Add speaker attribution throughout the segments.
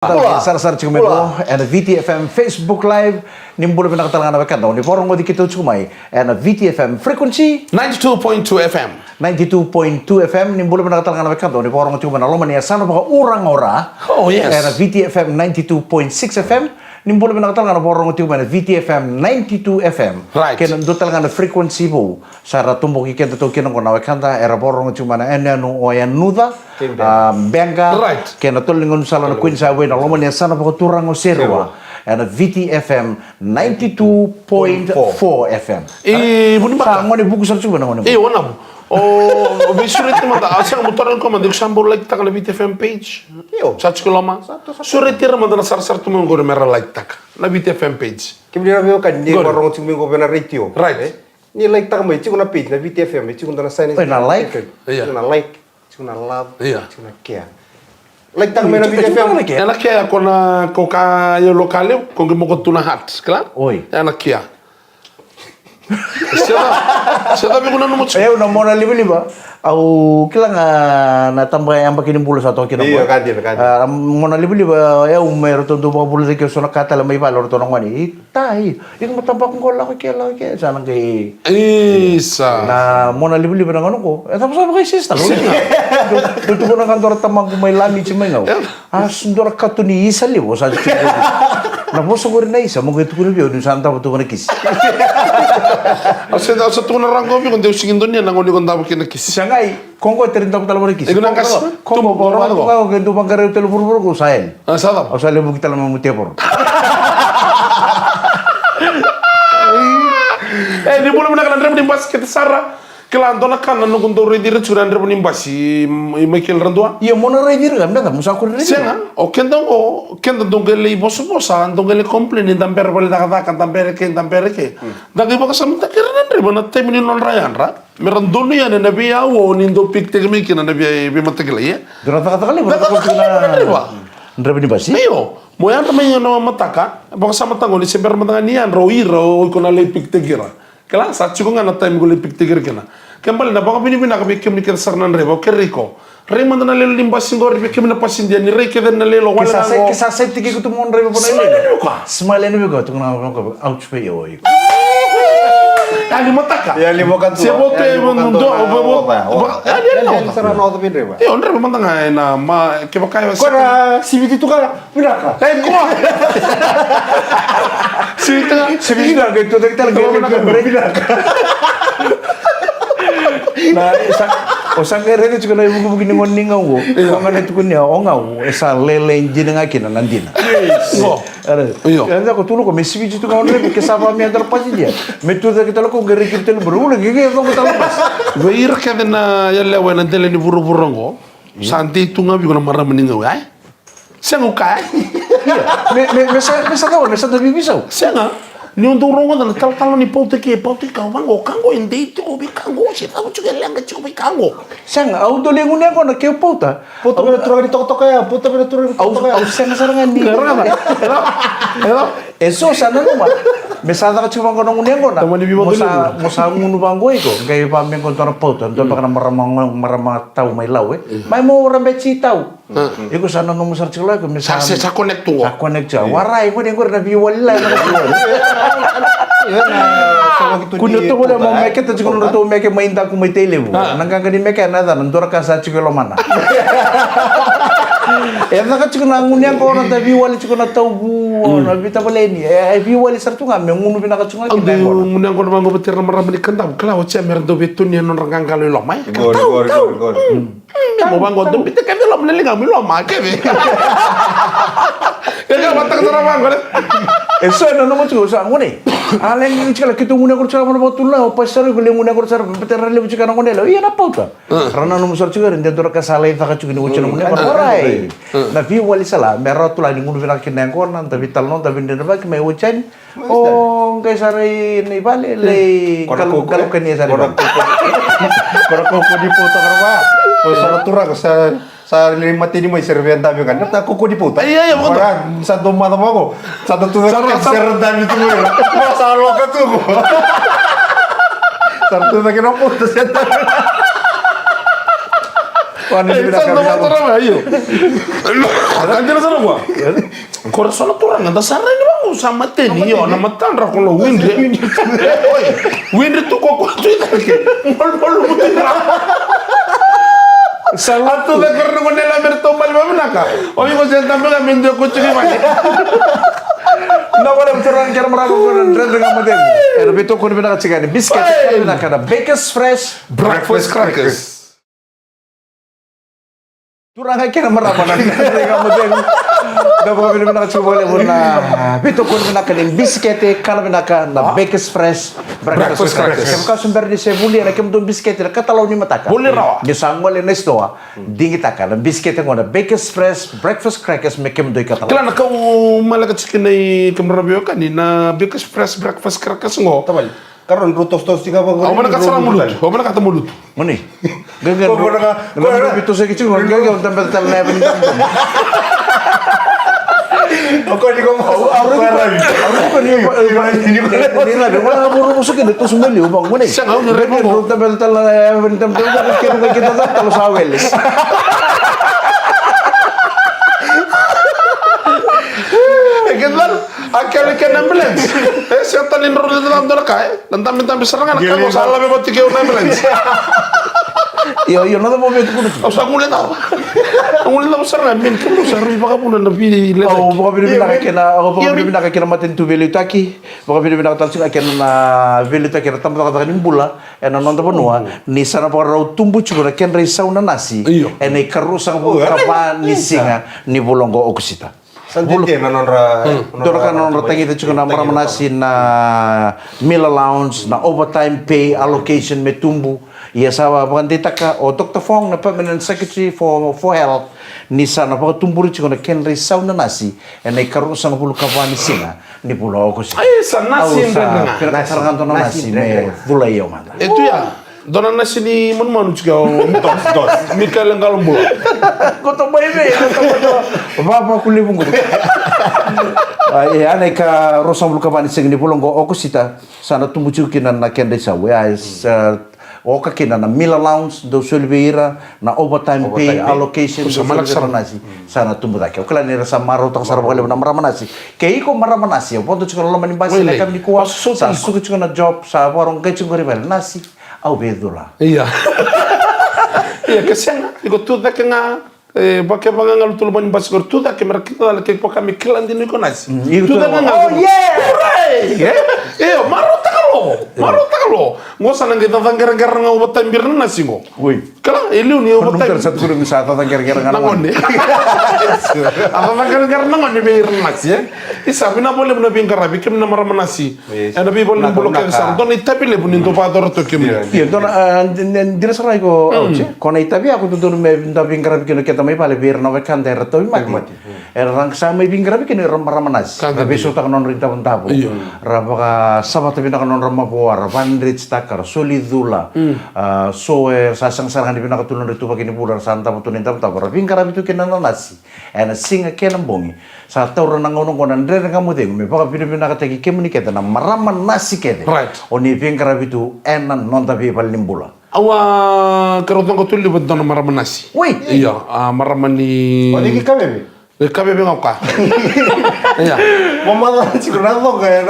Speaker 1: Sar-sar chikume ko and VTFM Facebook Live nimbulu pinakatalanga na wakanda ni porong ngodi kito chumai and VTFM frequency
Speaker 2: 92.2 FM
Speaker 1: 92.2 FM nimbulu pinakatalanga na wakanda ni porong chuma na lomani sana baka urang ora and VTFM 92.6 FM nimbulu pinakatalanga na porong chuma na VTFM 92 FM
Speaker 2: right
Speaker 1: kenan do talanga na frequency bo sara tumbo kikenda to kenan ko na wakanda era porong chuma na enu oyan nuda benga
Speaker 2: right
Speaker 1: kena tolingon sala na Queen Sawe na lomani sana baka turang o serwa and VTFM 92.4 FM
Speaker 2: buni
Speaker 1: sa ngone buku sa chuba na ngone
Speaker 2: wana mo o visuret mo da asa mo toran ko man dik sambor like tak na VTFM page sa chkulama suret tira mo da sar-sar tumo ngor mera like tak na VTFM page
Speaker 3: Kemudian kami kan ni orang cuma ko na radio
Speaker 2: right
Speaker 3: ni like tak mo chikuna page na VTFM chikuna na sign
Speaker 1: na like
Speaker 3: chikuna like chikuna love
Speaker 2: iya
Speaker 3: chikuna care like tak mo na VTFM
Speaker 2: ela kia kona ko ka yo lokale ko mo ko tuna hat klar
Speaker 1: oi
Speaker 2: ela kia Saya tapi guna nomor
Speaker 1: eh una mona liba au kila na tamba yang bakini bulu satu kina
Speaker 3: iya kantin
Speaker 1: mona liba ya umero to do bulu de ke sona kata la mai valor to ngani tai ing matamba ko la ko ke sana ke
Speaker 2: isa
Speaker 1: na mona liba na ngano ko tapos sa kay sister do ko na kantor tamang ko may lami chimay ngaw sundor katuni isa libo sa na boso ko rin na isa mo ko tukulo biyo dun santa to na kiss
Speaker 2: Asa tu na rango bi kundi usingin dunia nangoni konda bakina kisi.
Speaker 1: Shanghai, Kongo 30 tahun lagi kisah.
Speaker 2: Igunan kas.
Speaker 1: Kongo orang tu kau kentu bangkare hotel buru-buru kau sahel.
Speaker 2: Sadam.
Speaker 1: Au sahel buki talam mutia por.
Speaker 2: Di bulu mana kan rem basket sara. Kelan dona kan nanu kunto redir curan rem basi Michael Randua.
Speaker 1: Iya mona redir kan dah musa kur redir.
Speaker 2: Senga, o kendo dongele bosa dongele komplain tamper bale daga tamper ke. Daga baka samta kiran rem na temini non rayan ra. Meran donu ya na biya wo nindo pikte kemi kina na biya bi matakela ya.
Speaker 1: Durata kata kali berapa kau kena. Rem ni basi.
Speaker 2: Ayo, moyan ramai na mataka, baka sama tangoni seber matanga niyan ro ikona le pikte gira. Kala sa chuko nga na time gule pikte gira kena. Kembali na baka binibina kami kemi kir sarnan rebo keriko. Rey mandana lelo limbas ngor bi kemi na pasin dia ni rey keden na lelo wala na.
Speaker 1: Kisah saya tiki kutu mon rebo pona ile. Smile ni bego tu kena ko ouch pe yo.
Speaker 2: Ali mataka.
Speaker 3: ya limo kan tu
Speaker 2: Sebote mundo obo. Ali
Speaker 3: no sara no to bin reba
Speaker 2: on rebo mandanga na ma ke baka
Speaker 3: ko na CVT tu kan pinaka
Speaker 2: ko.
Speaker 1: Sibiti na gitu tak tal pinaka. Na osang kere itu juga ibu begini ngoning ngau, orang itu kunya ongau, esa lele jenengan kina nandina. Ada, kan aku tulu kok mesi itu kau nere kesapa mi antar pasti dia. Metode kita lakukan geri kita berulang, gigi itu kita lepas.
Speaker 2: Beir kena ya lewan nanti ni buru-buru ngo, santi itu ngabi kena marah meninggal, ay. Saya ngukai.
Speaker 1: Iya, mesa tapi bisa.
Speaker 2: Saya ni untuk rongo dan tal ni pote kau mango kango inde itu obi kango sih tahu juga lenga cukup kango.
Speaker 1: Sang au do lengun yang kona keu pauta.
Speaker 3: puta bena turun di tok-tok ya puta bena turun di tok-tok ya
Speaker 1: Au sang sarangan di.
Speaker 2: Hello.
Speaker 1: Eso sana no ma. Mesada ka cuma kono ngunya kona. Mosa ngunu banggo iko. Kay pa men kontor pauta, ndo pa kana marama tau mai lau Mai mo rambe ci tau. Iku sana no musar cila ko mesada.
Speaker 2: Sa connect tuh.
Speaker 1: Sa connect ja. Warai ko dengor na biwala na. Kuno to wala mo meke to kuno to meke mainta ku mai tele bu. Nangka gani meke nada ndora ka sa chikelo mana. Ena ka chikona ngunya ko na tabi wali chikona tau bu. Na bita baleni. Bi wali sartu ngam ngunu bina ka chunga
Speaker 2: kita. Ngunya ko mango betir marah menikan tau. Kala o chemer do betun ni non rangang kalo lo mai.
Speaker 3: Gor
Speaker 2: Mo bango do bita ka lo mneli ngam lo ma ke be. Kaya batang sarang bango.
Speaker 1: Eso na no mo chugo sa ngune. Aleng ni chikala kitu ngunya ko chara mo botulla o pasaro ko ngunya ko chara betir le chikana ngune lo. Iya na pauta. Rana no mo sar chugo rin dentro ka sala ita ka chugo ni ucho ngunya ko orai. Na bi wali sala merro tu la ni ngunu bina kineng ko nan tabi tal non tabi ndena ba ke mai uchen. Oh, kay sari ni bale le kalau kani sari.
Speaker 3: Koko di puta karwa. Ko sara tura ko sa limati ni mai serve dami kan. Ta koko di puta.
Speaker 2: Iya betul.
Speaker 3: Sa doma ko. Sa tu serve dami tu. Sa lo ka tu. Sa tu na kino puta sa.
Speaker 1: Quando
Speaker 2: Eh,
Speaker 1: mi
Speaker 2: sa
Speaker 1: nakakita
Speaker 2: motor ba iyo? Kanjira sa nagwa. Corazon na turang anda sa rin ba usama teni yo na matandra ko lo windre. Oy, windre to ko tu ita. Mol mo tira. Salah tu da karna ko nila merto mal ba naka. Oy ko senta ba minjo ko chigi mane.
Speaker 1: Na wala mturang kaya marako ko ng dengan mo din. Pero bito ko na pinakachigani. Biscuit. Pinakana. Baker's Fresh.
Speaker 2: Breakfast crackers.
Speaker 1: Turang kaya marama na dengan mo din. Na mga pinakachigani mo na bito ko na pinakaling biscuit. Kala pinaka na Baker's Fresh.
Speaker 2: Breakfast crackers.
Speaker 1: Kaya ka sumber di sebuli na kaya mo biscuit. Katalaw ni mataka.
Speaker 2: Boleh raw.
Speaker 1: Yung sangwal na isto dingi taka. Na biscuit ko na Baker's Fresh. Breakfast crackers may kaya mo doy katalaw.
Speaker 2: Kailan ka malakat sa kinay kamrabyo ka ni na because fresh breakfast crackers ngo.
Speaker 3: Tabal. Karon rutos-tos tiga ba?
Speaker 2: Ako man nakasara mulut. Ako man nakatamulot.
Speaker 1: Mani. Gagal.
Speaker 3: Kung wala ka-
Speaker 1: Gagal bito sa kitchen. Gagal. Tampal na yung
Speaker 3: Ako di ko mau.
Speaker 1: Wala puro mo sa kinit. Ito sumali. Ubang mo na eh.
Speaker 2: Siya nga, niremo mo.
Speaker 1: Tampal na yung kita talo sa awelis.
Speaker 2: Ganlan, akal ikan ambulance. Siya talin ro na dalam dora kay. Lantam serangan nak ko sa alam ko tigaw na ambulance.
Speaker 1: Yun na mo bito ko na.
Speaker 2: Sa ngulit ako. Ang ngulit ako serangan min ko sa ri baka punan na pili le.
Speaker 1: Ako baka pinipin nakakina matin tu veli taki. Baka pinipin nakatalsik akin na veli taki. Ratam taka ni bula. E nonton pa nuwa. Ni sana pa raw tumbu chuko na ken reisaw na nasi.
Speaker 2: Iyo.
Speaker 1: E na ikarusang po kapa ni singa ni bulongo okusita.
Speaker 3: Sanjit na nonra.
Speaker 1: Dora ka non ratangi te chuko na maramanasi na meal allowance na overtime pay allocation me tumbu. Iya sawa bukan ditaka o Dr. Fong na permanent secretary for health ni sana pa tumburi chuko na ken reisaw na nasi. E na ikarusang bulu kapa ni singa ni bulo okusita.
Speaker 2: Ay sa nasi
Speaker 1: Sa
Speaker 2: nga.
Speaker 1: pinakasarangan to na nasi me dulayaw man.
Speaker 2: Itu ya. Dona nasi ni mun tigaw dos. Mikael ang galumbo.
Speaker 1: Koto ba ibe? Baba kulibong ko. Ay anay ka rosang bulu kapa ni singa ni bulongo okusita sana tumbuchu kinan na ken reisaw. As Oka kina na meal allowance do sulbeira na overtime pay allocation do sulbeira nasi sana tumbuda ke okala ni rasa maro tak sarap kala na maramanasi kay ko maramanasi ponto chiko lo mani basi na kami kuwa sa suku chiko na job sa warong kay chiko rival nasi au bedula
Speaker 2: Iya. Iya kasi nga iko tuda ka nga bakit ba nga lutul man bas gor tuda ke merkita la ke poka mi kilan din ko nasi. Tuda nga. Oh yeah! Hooray! Iyo Marota kalo. Ngo sana kita tanggar-gar nga ubat tambir na nasi ngo.
Speaker 1: Uy.
Speaker 2: Kala iliw ni ubat tambir.
Speaker 1: satu kudu sa ta tangger-ger
Speaker 2: Nangon ni. Ako tanggar-gar nangon ni bayar nasi ya. Isa bina boleh bina bingkarabi kem na marama nasi. Ana bi boleh bolok ke sa don itapi le bunin to pador to kem.
Speaker 1: Iya, dina sarai ko auche. Kona itabi aku tutur me binta bingkarabi kino kita mai pale bir na wekan der to mati. Rang sa mai bingkarabi kino ramanas. Tapi suta non rinta puntabu. Rabaka sabat bina non ramapuar, vandrits takar, solidula. Soe sasang sarang di bina katulon ritu pakini pular santa putunin tam tabara. Bingkarabi tu kina nasi. Ena singa kenam bongi. Sa tawra nang ngonong konan dere kamu teng me baka bina kategi kemuni keta na maraman nasi kete.
Speaker 2: Right.
Speaker 1: Oni bingkarabi tu enan non tapi palimbula.
Speaker 2: Awa karotong ko tulli bad don marama nasi.
Speaker 1: Wait.
Speaker 2: Iya, marama ni.
Speaker 3: Pwede ka kami.
Speaker 2: Kabe bengau ka. Iya.
Speaker 3: Mama siguro kaya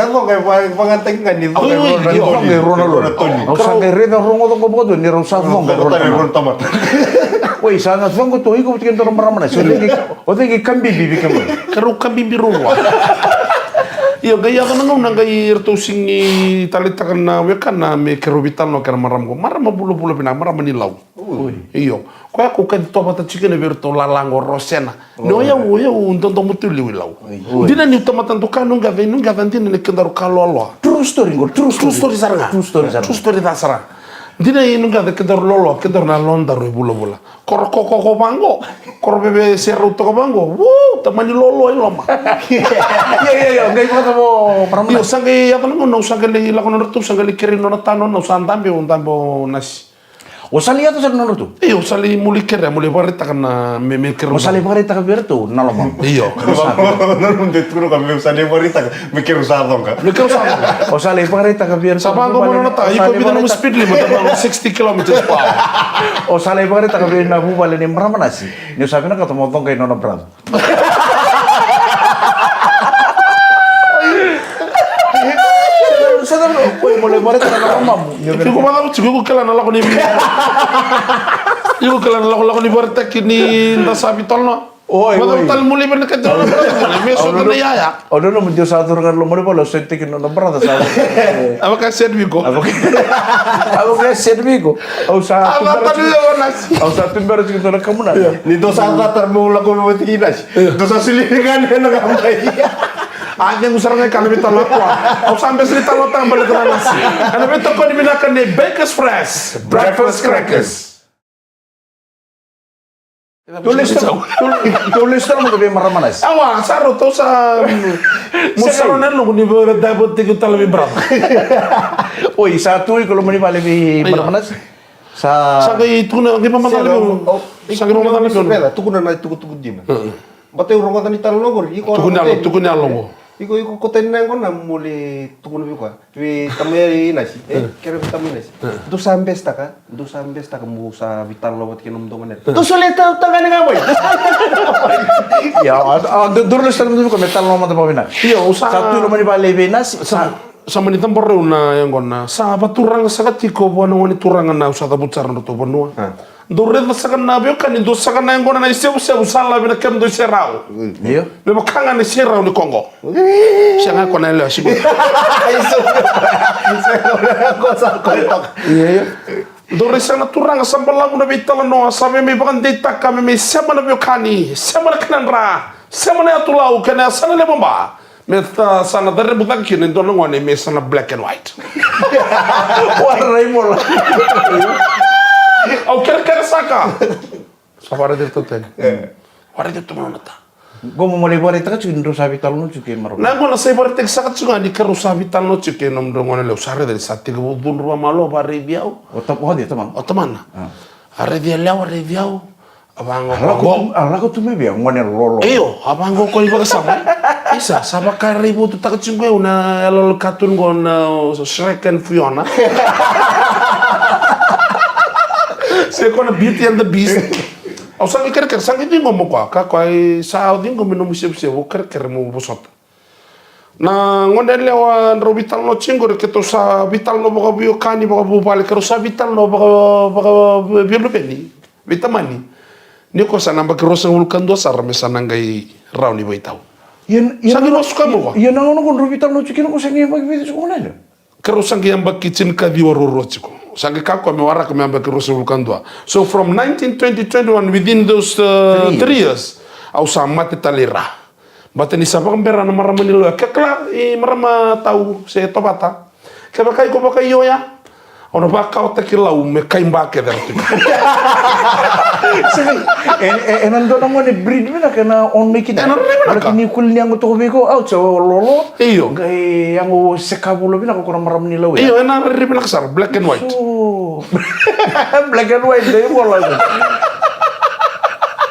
Speaker 3: panganteng ka ni.
Speaker 1: Ronaldo. Au sangai reda rongo to bodo ni ron sa fong
Speaker 3: Ronaldo.
Speaker 1: Wei sana fong to iko tiken to maramana. So o kambi bibi kamu.
Speaker 2: Karu kambi biruwa. Iyo gaya ko nang gay irto singi talitakan na wekan na me kerubitan no kar maram ko. Maram bulu-bulu pina maram ni law. Iyo. Ko ako kan to mata chicken virto lalango rosena. No ya unton to mutuli wilaw. Dina ni to matan to kanu ga tin ni kendaru kalolo.
Speaker 1: True story saranga.
Speaker 2: True story da saranga. Dina inu ga kendaru lolo, kendaru na londa ro bula-bula. Kor ko bango. Kor bebe seru to bango. Wow, tamani lolo iloma.
Speaker 1: Iya, ngai ko to maramana.
Speaker 2: Iyo sangai ya kan no sangai la kono tu sangai kiri no tano no sandambe un tambo nasi.
Speaker 1: O sali ato sa nono tu.
Speaker 2: Iyo sali muli kere muli barita kana me kere.
Speaker 1: O sali parita ka berto naloma.
Speaker 2: Iyo.
Speaker 3: Non detto kami sa ne morita mikir usado ka.
Speaker 2: Me kero sa.
Speaker 1: O sali parita ka berto.
Speaker 2: Sabango mo na ta. Iko bida no speed limit about 60 kilometers per hour.
Speaker 1: O sali parita ka berto na bubale ni mramanasi. Ni sabi na ka tumotong kay nono brado. Sadar no, mulai parita na mamu.
Speaker 2: Iko ba ko chigo kala na lako ni. Iko kala na lako ni barita kini nda sabi tol no.
Speaker 1: Oi, oi.
Speaker 2: Tal muli ben ka tol. Me so na ya.
Speaker 1: O no mo Dios atur kan lo mo pala sente que nono brado sa.
Speaker 2: Aba ka serviko.
Speaker 1: Abo que servigo. O sa
Speaker 2: Aba ta ni onas.
Speaker 1: o sa timbero que to na kamuna.
Speaker 3: Ni dosa ka mula ko mo tiginas. Dosa silingan na ngamay.
Speaker 2: Anya ngusar ngai kana bita lakwa. Au sampai sini tahu tang balik ke nasi. Kana bita ko dibinakan ni Baker's Fresh breakfast crackers.
Speaker 1: Tulis mo gabi maramanas.
Speaker 2: Awa, saro to sa musaro na lo ni bora dabot tigo talabi bravo.
Speaker 1: Oy, sa tuloy ko lumani pala bi maramanas. Sa
Speaker 2: Sa kay tuna ngi pamatali mo. Sa kay pamatali mo.
Speaker 3: Pela, tukuna na tuku din. Bate urong ka ni talogor.
Speaker 2: Tukun na longo.
Speaker 3: Iko koten na ko na muli tukuna bi ko. Wi tamay nasi. Kere tamay nasi. Do sambesta ka mo sa vital lobot kinumdongan net. To solita tangan nga boy.
Speaker 1: ya, tulis mo ko metal mo mata pawina.
Speaker 2: Iyo,
Speaker 1: Sa tuloy lumani pala binas.
Speaker 2: sa manitan borre una yang gonna sa baturang sa katiko buwan wani turangan na sa tabutsar no to bonua. Dore da sakan na bio kan do sakan na yang gonna na iseu sala bina kem do serau.
Speaker 1: Iyo.
Speaker 2: Me bakanga ni serau ni Kongo. Siya nga ko na lo sigo.
Speaker 1: Iyo.
Speaker 2: Dore sa naturang sa balang na bitala no sa me bakan data kami me sema na bio kani, sema na kanandra, sema na atulau kana sana le bomba. Meta sana dari bukan kini dono ngone me sana black and white.
Speaker 1: Warna mo lang.
Speaker 2: Au kera saka. Safari de toten. Wari de tumo mata.
Speaker 1: Gomo mo le bore ta chukin do sabi tal no chukin maro.
Speaker 2: Na ngona sai bar tek saka chunga di keru sabi tal no chuke nom do ngone le usare de sati go dun ruwa malo bari biau.
Speaker 1: O ta podi teman.
Speaker 2: O teman. Are dia lewa re biau. Abango
Speaker 1: Ala ko tu me bia ngone lolo.
Speaker 2: Iyo, abango ko iba sama. Isa, sama karibu tu tak chunga una lol katun gon Shrek and Fiona. Saya kena Beauty and the Beast. Au sangi ker sangi di ngomong ka ai sa di ngomong no musib se wo ker mo bosot. Na ngonde lewa ro vital no chingor ke to sa vital no boka bio kani boka bu pale ker sa vital no boka bio peni. Vitamani. Ni ko sa namba kero sa ulkan do sa rame sa nangai rauni boitau. Sangi no suka mo.
Speaker 1: Yan ang ano kung rubital no chikin ko sangi magbibigay sa kuna niya.
Speaker 2: Kero sangi amba kitchen ka di waroro chiko. Sangi kako me wara kami amba kero sa ulkan do. So from 1920-21 within those 3 years au sa mate talira. Bate ni sa pambera na marama ni lo. Kekla marama tau se tobata. Kaba kai ko ba kai yo ya. Ono ba ka ota kilau me kai mbake der.
Speaker 1: Sige, nando na mo ni breed mo na kana on me kita. Wala kini kul niya to ko out sa lolo.
Speaker 2: Iyo.
Speaker 1: Kay ang sekabulo bina ko kurang maram nila we.
Speaker 2: Iyo ena ribna kasar black and white.
Speaker 1: So black and white day mo lang.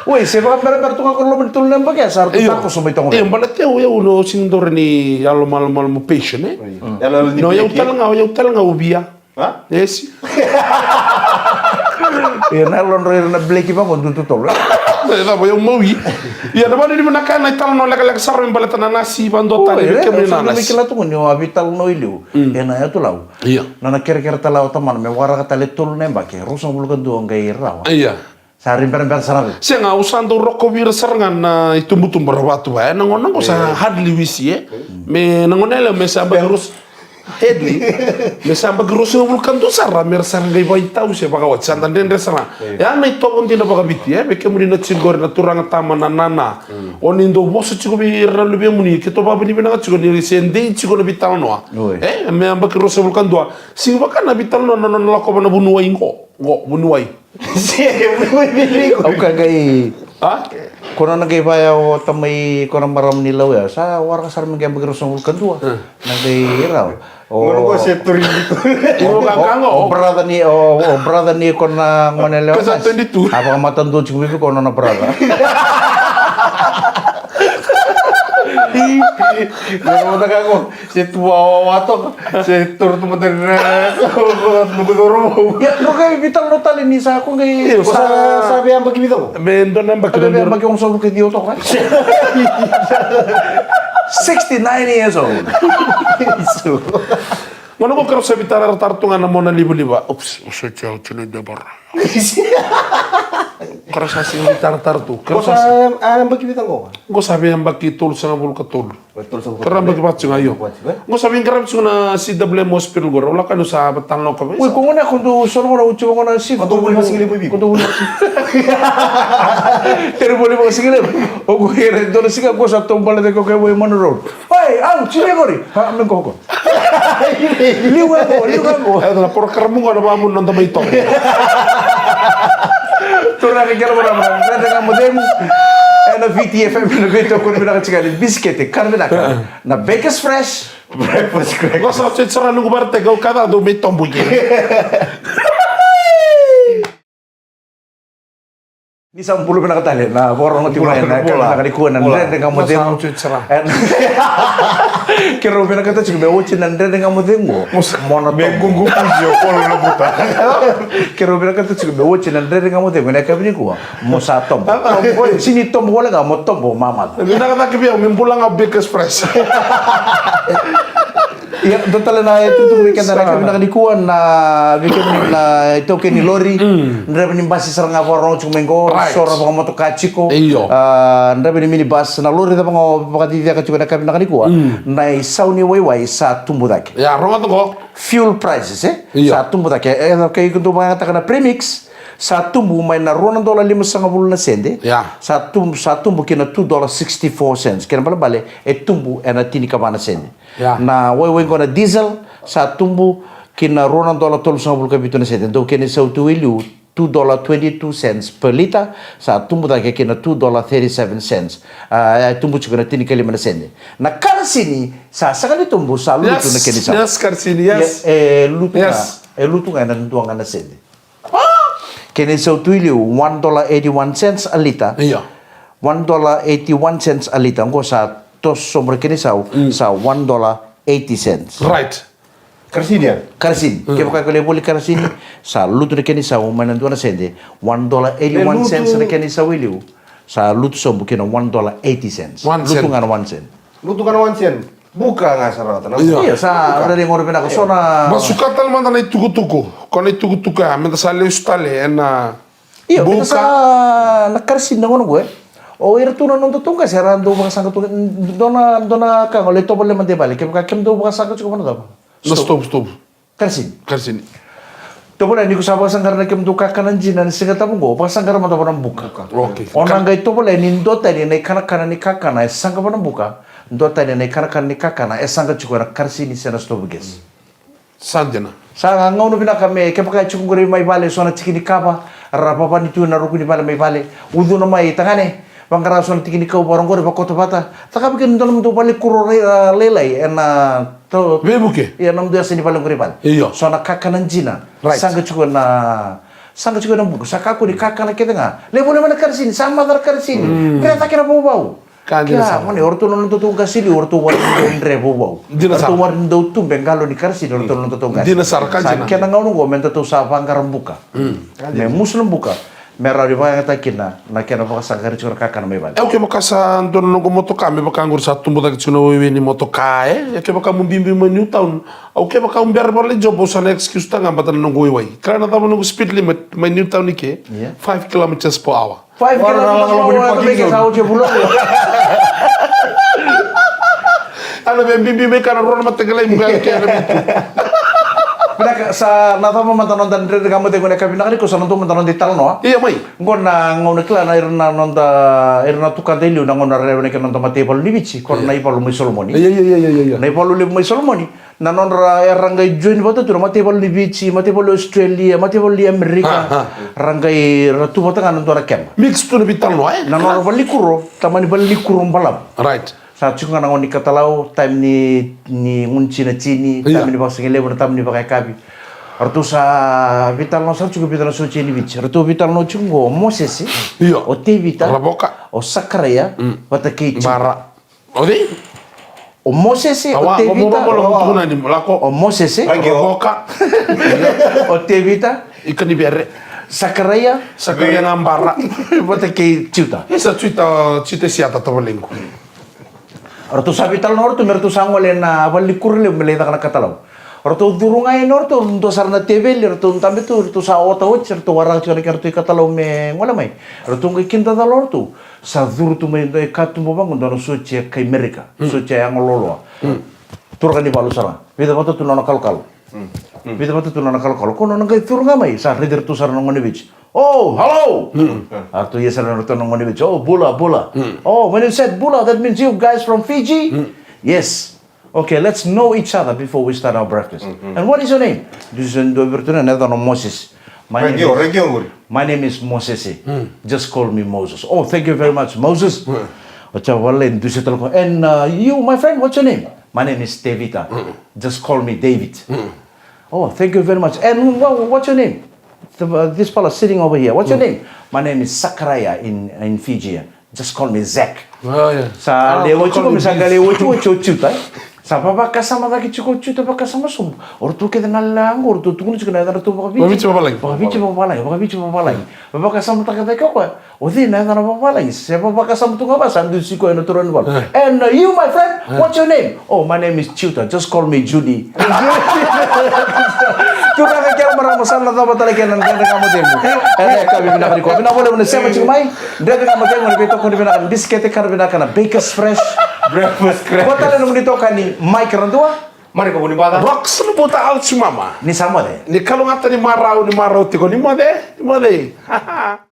Speaker 1: Woi, sebab ber tu ko lo betul nembak ya sar tu ko so bitong.
Speaker 2: Iyo balat ya uno sindor ni yalo mal mo patient eh. No ya utal nga ubia.
Speaker 3: Ha?
Speaker 2: Yes.
Speaker 1: Ya na lon na bleki pa kon tutol.
Speaker 2: Da boy mawi. Ya da bani dimana kana tal no lag sar men balata na nasi bando tani ke men na nasi.
Speaker 1: Mikila tu nyo abital no ilu. Ena ya tu lau.
Speaker 2: Iya.
Speaker 1: Nana kira-kira talau teman me wara kata letul nembak ya. Rusong bulu kan duang gay rawa.
Speaker 2: Iya.
Speaker 1: Sarin per sarabi.
Speaker 2: Siya nga usando roko vir sarangan na itumbutumbar watu ba nangon ko sa hardly wisi eh. Me nangonela me sa bagros Hedli, mesamba grosso vulkan do sarra mer sangai boy tau se baga wat sandan den resana. Ya na ito on dina baga biti be kemuri na chingor na turanga tama na nana. Onindo boso chigo bi ralu be muni ke to babini be na chigo ni sende chigo na bital no. Me amba grosso vulkan do. Sing baka na bital no no la ko na bunuai ngo bunuai.
Speaker 3: Si, bili ko.
Speaker 1: Au kagay.
Speaker 2: Ah?
Speaker 1: Kono nagay baya o tamay kono maram nilaw ya. Sa wara kasar mga bagros ng vulkan dua. Nagay raw.
Speaker 3: Ngono ko setor dito.
Speaker 2: Ino kango.
Speaker 1: brother ni kon na ngonele.
Speaker 2: Kasi 22.
Speaker 1: Apa matando chikubi ko na brother.
Speaker 3: Ngono na kako. Setua wato. Setor tu motor na. Nugoro.
Speaker 1: Ya, no kay vital no tali ni sa ako ngay.
Speaker 3: Sa sabi ang bagibito.
Speaker 2: Bendo na ba
Speaker 1: Kada ba yung sabu kay Dio to ka? 69 years old.
Speaker 2: Ngono ko karo sa bitara tartungan na mo na libo-liba. Oops, usa ciao chinenda bar. Karo sa sing bitara tartu.
Speaker 3: Ko
Speaker 2: Karo sa
Speaker 3: sa ang bagibito ko.
Speaker 2: Ngo sabi ang bakitul sa bul katul.
Speaker 3: Betul sa.
Speaker 2: Karo bagibat sing ayo. Ngo sabi ang karab sing na CWM hospital gor. Wala kanu sa batang no ka.
Speaker 1: Uy, kung una kung do solo ko na ucho ko na si.
Speaker 3: Kung do mo sige mo ibig.
Speaker 1: Kung do mo. Pero boleh mo sige le. O ko here do sige ko sa tombal de ko kay mo road. Oy, ang chile gori. Ha, amen ko ko. Liwa ko.
Speaker 2: Ay na por karmu ko na mamun nang tamay to.
Speaker 1: Torna ke gelo na mo. Nada mo dem. Na VTFM na beto ko na ka biscuit karne na Bakers Fresh. Breakfast crack.
Speaker 2: Ngo sa tsara nung barte go kada do may tombuye.
Speaker 1: Ni sa pulo na katali na borong timay na nakalikuan na rin nga mo dem. Kero pina kata chik me uchi na rin nga mo dem mo. Mona
Speaker 2: Me gungu pujio ko na buta.
Speaker 1: Kero pina kata chik me uchi na rin nga mo dem na kabini ko mo sa tom. Sini tom wala nga mo tom mama.
Speaker 2: Hindi na kata kibiyaw, may bulang ang Big Express.
Speaker 1: Ya, total na ito tu weekend na kami nakalikuan na weekend na ito kay ni Lori. Ndrabi ni bus sa nga borong chumengo, sora pa mo to kachiko. Ndrabi ni minibus na Lori ta mga pakatiti ka chumengo kami nakalikuan. Na isaw ni wayway sa tumbudak.
Speaker 2: Ya, ronga to.
Speaker 1: Fuel prices sa tumbudak. Kay kung mga ta na premix sa tumbu may na $5.5 na sende. Sa tumbu kina $2.64. Kaya pala bale tumbu na tinika na sende. Na way ko na diesel sa tumbu kina $2.12 kabito na sende. Do kina sa tuwilu $2.22 per liter sa tumbu da kina $2.37. Tumbu chiko na tinika 5 na sende. Na karasini sa sakali tumbu sa luto na kini sa.
Speaker 2: Yes, karsini, yes.
Speaker 1: Luto nga na nduang na sende. Kini sa tuwilu $1.81 a liter. $1.81 a liter. Ngo sa tos sobre kini sa $1.80.
Speaker 2: Right.
Speaker 3: Karsin ya?
Speaker 1: Karsin. Kaya kakali boleh karsin sa luto na kini sa mananduan na sende $1.81 na kini sa wiliu. Sa luto sa bukina $1.80. Luto nga na 1 cent.
Speaker 3: Luto ka na 1 cent. Buka nga sa rata.
Speaker 1: Iya, sa ada yang orang pinaka so na.
Speaker 2: Masukatan man na itugutuko. Kung itugutuka, menta sa leustale na
Speaker 1: iya, buka sa nakarsin na ngono gue. O irtu na nung tutong kasi rando mga sangka tu dona ka ngole to boleh mande balik. Kaya kem do mga sangka cukup mana
Speaker 2: na stop.
Speaker 1: Karsin.
Speaker 2: To
Speaker 1: boleh ni ko sa mga sangka na kem do ka kanan jinan singa tamu go. Mga sangka mata parang buka.
Speaker 2: Okay.
Speaker 1: Orang gay to boleh ni do tadi na kana ni kakana sangka parang buka. Do tadi na kana ni kakana sangka cukup na karsin ni sena stop ges.
Speaker 2: Sanjana.
Speaker 1: Sa ngono bina kami kaya pakai cukup gori mai bale so na cikini kapa rapapa ni tu na ruku ni bale mai bale. Udu na mai tangane. Pangkarason tikini kau barang gore bakoto bata. Taka bikin dalam tu balik kuro lelai ena to.
Speaker 2: Bebuke.
Speaker 1: Ya nam dia sini paling gore bal.
Speaker 2: Iyo.
Speaker 1: So na kakanan jina. Sangka cukup na buku. Sakaku di kakana kita nga. Le boleh mana karsini sama dar karsini. Kira tak kira bau. Kaya mana ortu non tu kasili ortu warinendre bau. Ortu warin do tu bengalo di karsini ortu non tu kasili.
Speaker 2: Dina sarkan jina.
Speaker 1: Kena ngau nunggu menta tu sa pangkaran buka. Me muslim buka. Merah di bawah kata kina, nak kena pakai sangkar cuma kakak nama iban.
Speaker 2: Oke makasa don nunggu motoka, me baka ngur satu motoka cuna wewe ni motoka ya ke baka mumbimbi menu tahun. Oke baka umbiar boleh job bosan excuse tanga batan nunggu wewe. Karena tahu nunggu speed limit menu tahun ni ke 5 kilometers per hour.
Speaker 1: 5 kilometers per hour ke sahu cepulang.
Speaker 2: Ano bimbi me kana rona mategalay muga ke
Speaker 1: Pina sa nata mo mantanon dan dre kamu tengok nak pina kali ko sa nonton mantanon di talno.
Speaker 2: Iya mai.
Speaker 1: Ngon na ngon kla na irna nonta irna tuka delu na ngon na rene ke nonton mate palu libici kor na ipalu mai solomoni.
Speaker 2: Iya.
Speaker 1: Na ipalu mai solomoni. Na non rangai join bata tu mate palu libici, mate palu Australia, mate palu Amerika. Rangai ratu bata kan nonton kem.
Speaker 2: Mix tu nabi talno
Speaker 1: Na non bali kuro, tamani bali kuro balam.
Speaker 2: Right.
Speaker 1: Sa chuka na ngoni katalau time ni ngunci na chini,
Speaker 2: Iya.
Speaker 1: time ni bang singile na time ni pakai kabi. Artu sa vital no sar chuka vital no so chini vich. Artu vital no chungo Moses.
Speaker 2: Iya.
Speaker 1: O te vita.
Speaker 2: Raboka.
Speaker 1: O sakraya. Wata kei
Speaker 2: Bara. Odi?
Speaker 1: O Moses o
Speaker 2: Awa,
Speaker 1: te
Speaker 2: mo
Speaker 1: vita.
Speaker 2: mo mo tuna ni lako.
Speaker 1: O Moses
Speaker 2: Raboka.
Speaker 1: o te vita.
Speaker 2: Ikan di bere.
Speaker 1: Sakraya.
Speaker 2: Sakaya ngambara.
Speaker 1: Wata kei chuta.
Speaker 2: Esa cita siata to lingku.
Speaker 1: Artu sa vital no artu mertu sangole na valikur le meleta kana katalau. Artu durungai no artu ndo sarna tebel artu tambe tu artu sa ota och artu wara chari kartu katalau me ngola mai. Artu ngai kinta da lortu. Sa duru tu me dai katu mo bangun dono suci kai Amerika. Suci yang lolo. Turkan di balu sarang. Vida batu tu nona kal. Vida batu tu nona kal. Kono ngai turunga mai sa rider tu sarna ngone bich. Oh, hello! Artu yes sarna tu ngone bich. Oh, bula. Oh, when you said bula, that means you guys from Fiji? Yes. Okay, let's know each other before we start our breakfast. And what is your name? This is Moses. My name is Moses. Just call me Moses. Oh, thank you very much, Moses. And you, my friend, what's your name? My name is Devita. Just call me David. Oh, thank you very much. And what's your name? This fellow sitting over here. What's your name? My name is Sakraya in Fiji. Just call me Zach.
Speaker 2: Oh, yeah.
Speaker 1: Sa lewo chuko misanga lewo chuta. Sa papa kasama daki chuko chuta pa kasama sum. Or tu keda nalang or tu tunu chuko na dara tu baka
Speaker 2: Bici babalai.
Speaker 1: Baka bici babalai. Papa kasama taka taka ko. Odi na dara babalai. Se papa kasama tu ngaba sandu siko eno turun wal. And you my friend, what's your name? Oh, my name is Chuta. Just call me Judy. Tu na kaya marang masala na batala kaya nang ganda kamu temu. Eh kami bina kali ko. Bina boleh bina sema chumai. Dede kamu temu ni beto ko bina kan biskete kar bina kana Baker's Fresh.
Speaker 3: Breakfast crab.
Speaker 1: Kota na nung dito ka ni Mike Randua?
Speaker 3: Mari ko ni bata.
Speaker 2: Rox no puta al mama.
Speaker 1: Ni sama de.
Speaker 2: Ni kalungata ni marau tiko ni mode. Haha.